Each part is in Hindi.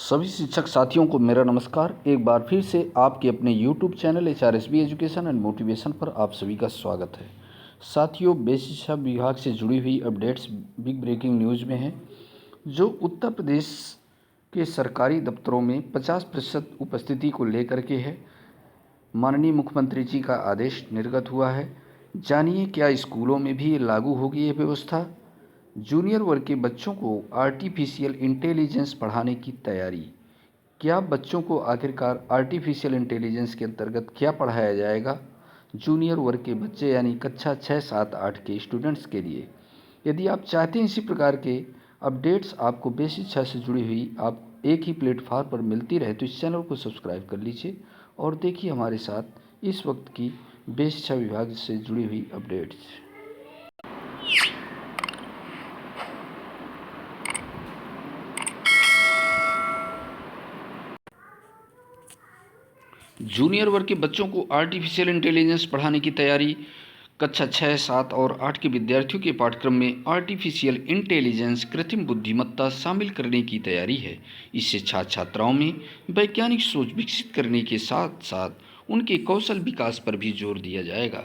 सभी शिक्षक साथियों को मेरा नमस्कार। एक बार फिर से आपके अपने YouTube channel HRSB education and motivation पर आप सभी का स्वागत है। साथियों, बेसिक शिक्षा विभाग से जुड़ी हुई अपडेट्स बिग ब्रेकिंग न्यूज़ में है, जो उत्तर प्रदेश के सरकारी दफ्तरों में 50% उपस्थिति को लेकर के है। माननीय मुख्यमंत्री जी का आदेश निर्गत हुआ है। जानिए क्या स्कूलों में भी लागू होगी ये व्यवस्था। जूनियर वर्ग के बच्चों को आर्टिफिशियल इंटेलिजेंस पढ़ाने की तैयारी। क्या बच्चों को आखिरकार आर्टिफिशियल इंटेलिजेंस के अंतर्गत क्या पढ़ाया जाएगा जूनियर वर्ग के बच्चे यानी कक्षा 6, 7, 8 के स्टूडेंट्स के लिए। यदि आप चाहते हैं इसी प्रकार के अपडेट्स आपको बेसिक शिक्षा से जुड़ी हुई आप एक ही प्लेटफॉर्म पर मिलती रहे तो इस चैनल को सब्सक्राइब कर लीजिए और देखिए हमारे साथ इस वक्त की बेसिक शिक्षा विभाग से जुड़ी हुई अपडेट्स। जूनियर वर्ग के बच्चों को आर्टिफिशियल इंटेलिजेंस पढ़ाने की तैयारी। कक्षा 6, 7 और 8 के विद्यार्थियों के पाठ्यक्रम में आर्टिफिशियल इंटेलिजेंस कृत्रिम बुद्धिमत्ता शामिल करने की तैयारी है। इससे छात्र छात्राओं में वैज्ञानिक सोच विकसित करने के साथ साथ उनके कौशल विकास पर भी जोर दिया जाएगा।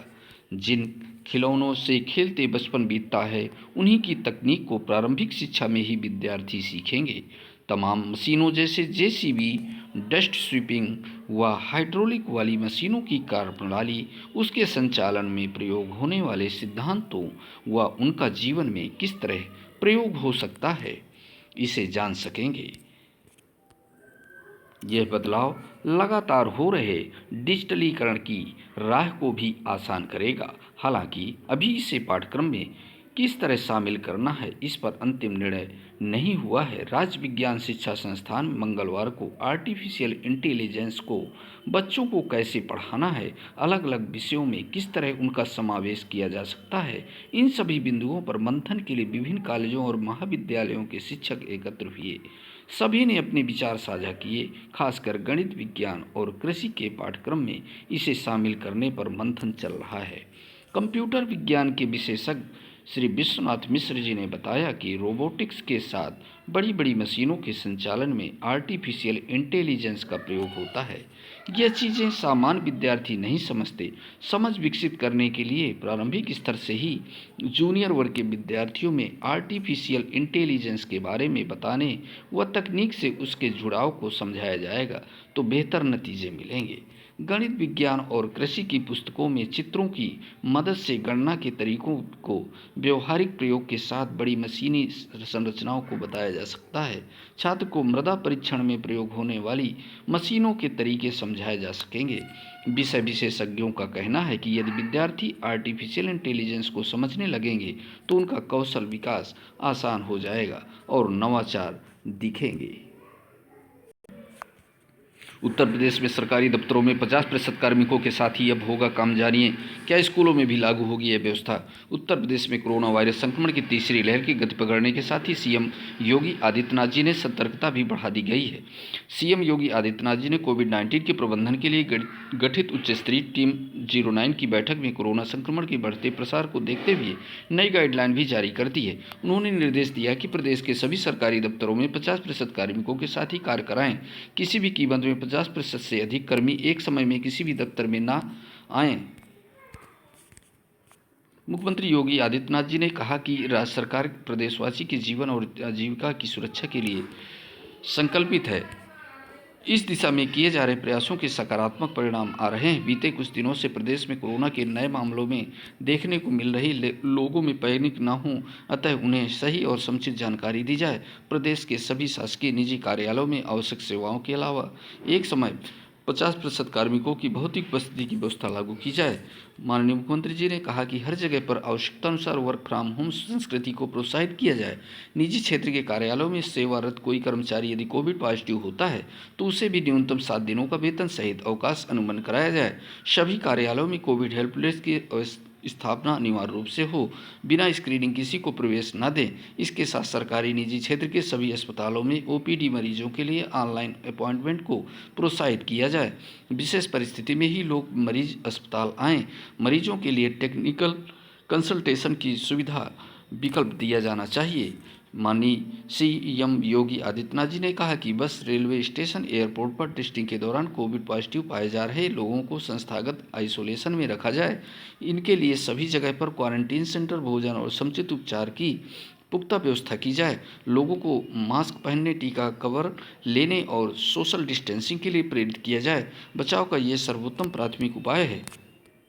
जिन खिलौनों से खेलते बचपन बीतता है, उन्हीं की तकनीक को प्रारंभिक शिक्षा में ही विद्यार्थी सीखेंगे। तमाम मशीनों जैसे जेसीबी, डस्ट स्वीपिंग व हाइड्रोलिक वाली मशीनों की कार्यप्रणाली, उसके संचालन में प्रयोग होने वाले सिद्धांतों व उनका जीवन में किस तरह प्रयोग हो सकता है, इसे जान सकेंगे। यह बदलाव लगातार हो रहे डिजिटलीकरण की राह को भी आसान करेगा। हालांकि अभी इसे पाठ्यक्रम में किस तरह शामिल करना है, इस पर अंतिम निर्णय नहीं हुआ है। राज्य विज्ञान शिक्षा संस्थान मंगलवार को आर्टिफिशियल इंटेलिजेंस को बच्चों को कैसे पढ़ाना है, अलग अलग विषयों में किस तरह उनका समावेश किया जा सकता है, इन सभी बिंदुओं पर मंथन के लिए विभिन्न कॉलेजों और महाविद्यालयों के शिक्षक एकत्र हुए। सभी ने अपने विचार साझा किए। खासकर गणित, विज्ञान और कृषि के पाठ्यक्रम में इसे शामिल करने पर मंथन चल रहा है। कंप्यूटर विज्ञान के विशेषज्ञ श्री विश्वनाथ मिश्र जी ने बताया कि रोबोटिक्स के साथ बड़ी बड़ी मशीनों के संचालन में आर्टिफिशियल इंटेलिजेंस का प्रयोग होता है। यह चीज़ें सामान्य विद्यार्थी नहीं समझते। समझ विकसित करने के लिए प्रारंभिक स्तर से ही जूनियर वर्ग के विद्यार्थियों में आर्टिफिशियल इंटेलिजेंस के बारे में बताने व तकनीक से उसके जुड़ाव को समझाया जाएगा तो बेहतर नतीजे मिलेंगे। गणित, विज्ञान और कृषि की पुस्तकों में चित्रों की मदद से गणना के तरीकों को व्यवहारिक प्रयोग के साथ बड़ी मशीनी संरचनाओं को बताया जा सकता है। छात्र को मृदा परीक्षण में प्रयोग होने वाली मशीनों के तरीके समझाए जा सकेंगे। विषय विशेषज्ञों का कहना है कि यदि विद्यार्थी आर्टिफिशियल इंटेलिजेंस को समझने लगेंगे तो उनका कौशल विकास आसान हो जाएगा और नवाचार दिखेंगे। उत्तर प्रदेश में सरकारी दफ्तरों में 50% कार्मिकों के साथ ही अब होगा काम। जानिए क्या स्कूलों में भी लागू होगी यह व्यवस्था। उत्तर प्रदेश में कोरोना वायरस संक्रमण की तीसरी लहर की गति पकड़ने के साथ ही सीएम योगी आदित्यनाथ जी ने सतर्कता भी बढ़ा दी गई है। सीएम योगी आदित्यनाथ जी ने कोविड-19 के प्रबंधन के लिए गठित उच्च स्तरीय टीम 09 की बैठक में कोरोना संक्रमण के बढ़ते प्रसार को देखते हुए नई गाइडलाइन भी जारी कर दी है। उन्होंने निर्देश दिया कि प्रदेश के सभी सरकारी दफ्तरों में 50% कार्मिकों के साथ ही कार्य कराएं। किसी भी कीमत में 50% से अधिक कर्मी एक समय में किसी भी दफ्तर में ना आएं। मुख्यमंत्री योगी आदित्यनाथ जी ने कहा कि राज्य सरकार प्रदेशवासी के जीवन और आजीविका की सुरक्षा के लिए संकल्पित है। इस दिशा में किए जा रहे प्रयासों के सकारात्मक परिणाम आ रहे हैं। बीते कुछ दिनों से प्रदेश में कोरोना के नए मामलों में देखने को मिल रही लोगों में पैनिक न हो, अतः उन्हें सही और समुचित जानकारी दी जाए। प्रदेश के सभी शासकीय निजी कार्यालयों में आवश्यक सेवाओं के अलावा एक समय 50% कार्मिकों की भौतिक उपस्थिति की व्यवस्था लागू की जाए। माननीय मुख्यमंत्री जी ने कहा कि हर जगह पर आवश्यकतानुसार वर्क फ्रॉम होम संस्कृति को प्रोत्साहित किया जाए। निजी क्षेत्र के कार्यालयों में सेवारत कोई कर्मचारी यदि कोविड पॉजिटिव होता है तो उसे भी न्यूनतम 7 दिनों का वेतन सहित अवकाश अनुबंध कराया जाए। सभी कार्यालयों में कोविड हेल्प डेस्क की स्थापना अनिवार्य रूप से हो। बिना स्क्रीनिंग किसी को प्रवेश न दें। इसके साथ सरकारी निजी क्षेत्र के सभी अस्पतालों में ओपीडी मरीजों के लिए ऑनलाइन अपॉइंटमेंट को प्रोत्साहित किया जाए। विशेष परिस्थिति में ही लोग मरीज अस्पताल आएँ। मरीजों के लिए टेक्निकल कंसल्टेशन की सुविधा विकल्प दिया जाना चाहिए। माननीय सीएम योगी आदित्यनाथ जी ने कहा कि बस, रेलवे स्टेशन, एयरपोर्ट पर टेस्टिंग के दौरान कोविड पॉजिटिव पाए जा रहे लोगों को संस्थागत आइसोलेशन में रखा जाए। इनके लिए सभी जगह पर क्वारंटीन सेंटर, भोजन और समुचित उपचार की पुख्ता व्यवस्था की जाए। लोगों को मास्क पहनने, टीका कवर लेने और सोशल डिस्टेंसिंग के लिए प्रेरित किया जाए। बचाव का ये सर्वोत्तम प्राथमिक उपाय है।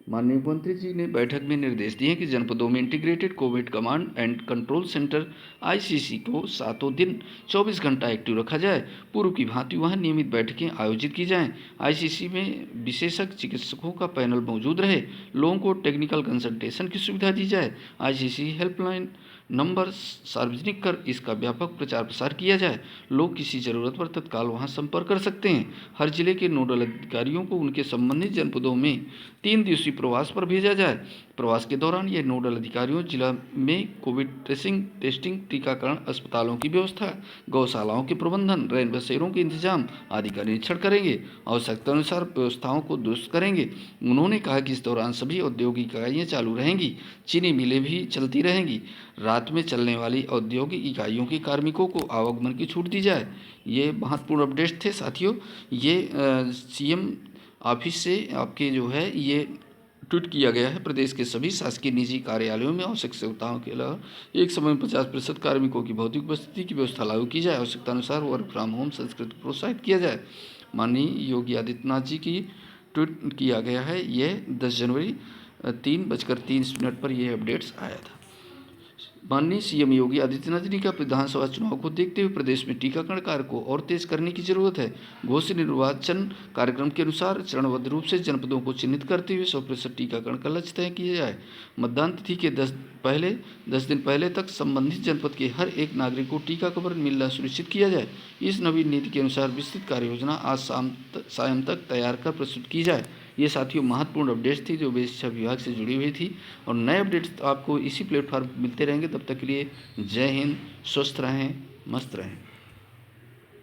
माननीय मुख्यमंत्री जी ने बैठक में निर्देश दिए कि जनपदों में integrated Covid command and control centre ICC को सातों दिन 24 घंटा एक्टिव रखा जाए। पूर्व की भांति वहां नियमित बैठकें आयोजित की जाएं। आईसीसी में विशेषज्ञ चिकित्सकों का पैनल मौजूद रहे। लोगों को टेक्निकल कंसल्टेशन की सुविधा दी जाए। आईसीसी हेल्पलाइन नंबर सार्वजनिक कर इसका व्यापक प्रचार प्रसार किया जाए। लोग किसी जरूरत पर तत्काल वहां संपर्क कर सकते हैं। हर जिले के नोडल अधिकारियों को उनके संबंधित जनपदों में 3 दिवसीय प्रवास पर भेजा जाए। प्रवास के दौरान ये नोडल अधिकारियों जिला में कोविड ट्रेसिंग, टेस्टिंग, टीकाकरण, अस्पतालों की व्यवस्था, गौशालाओं के प्रबंधन, रैन बसेरों के इंतजाम आदि का निरीक्षण करेंगे। आवश्यकता अनुसार व्यवस्थाओं को दुरुस्त करेंगे। उन्होंने कहा कि इस दौरान सभी औद्योगिक इकाइयाँ चालू रहेंगी। चीनी मिलें भी चलती रहेंगी। रात में चलने वाली औद्योगिक इकाइयों के कार्मिकों को आवागमन की छूट दी जाए। ये महत्वपूर्ण अपडेट थे साथियों। ये सीएम ऑफिस से आपके जो है ये ट्वीट किया गया है। प्रदेश के सभी शासकीय निजी कार्यालयों में आवश्यक सेवाओं के अलावा एक समय में 50% कार्मिकों की भौतिक उपस्थिति की व्यवस्था लागू की जाए। आवश्यकता अनुसार वर्क फ्रॉम होम संस्कृति को प्रोत्साहित किया जाए। माननीय योगी आदित्यनाथ जी की ट्वीट किया गया है। यह 10 जनवरी 3:30 पर यह अपडेट्स आया था। माननीय सीएम योगी आदित्यनाथ जी ने कहा, विधानसभा चुनाव को देखते हुए प्रदेश में टीकाकरण कार्य को और तेज करने की जरूरत है। घोषित निर्वाचन कार्यक्रम के अनुसार चरणबद्ध रूप से जनपदों को चिन्हित करते हुए 100% टीकाकरण का लक्ष्य तय किया जाए। मतदान तिथि के 10 दिन पहले तक संबंधित जनपद के हर एक नागरिक को टीका कवर मिलना सुनिश्चित किया जाए। इस नवीन नीति के अनुसार विस्तृत कार्य योजना आज शाम तक तैयार कर प्रस्तुत की जाए। ये साथियों महत्वपूर्ण अपडेट्स थी जो शिक्षा विभाग से जुड़ी हुई थी, और नए अपडेट्स आपको इसी प्लेटफॉर्म पर मिलते रहेंगे। तब तक के लिए जय हिंद, स्वस्थ रहें, मस्त रहें।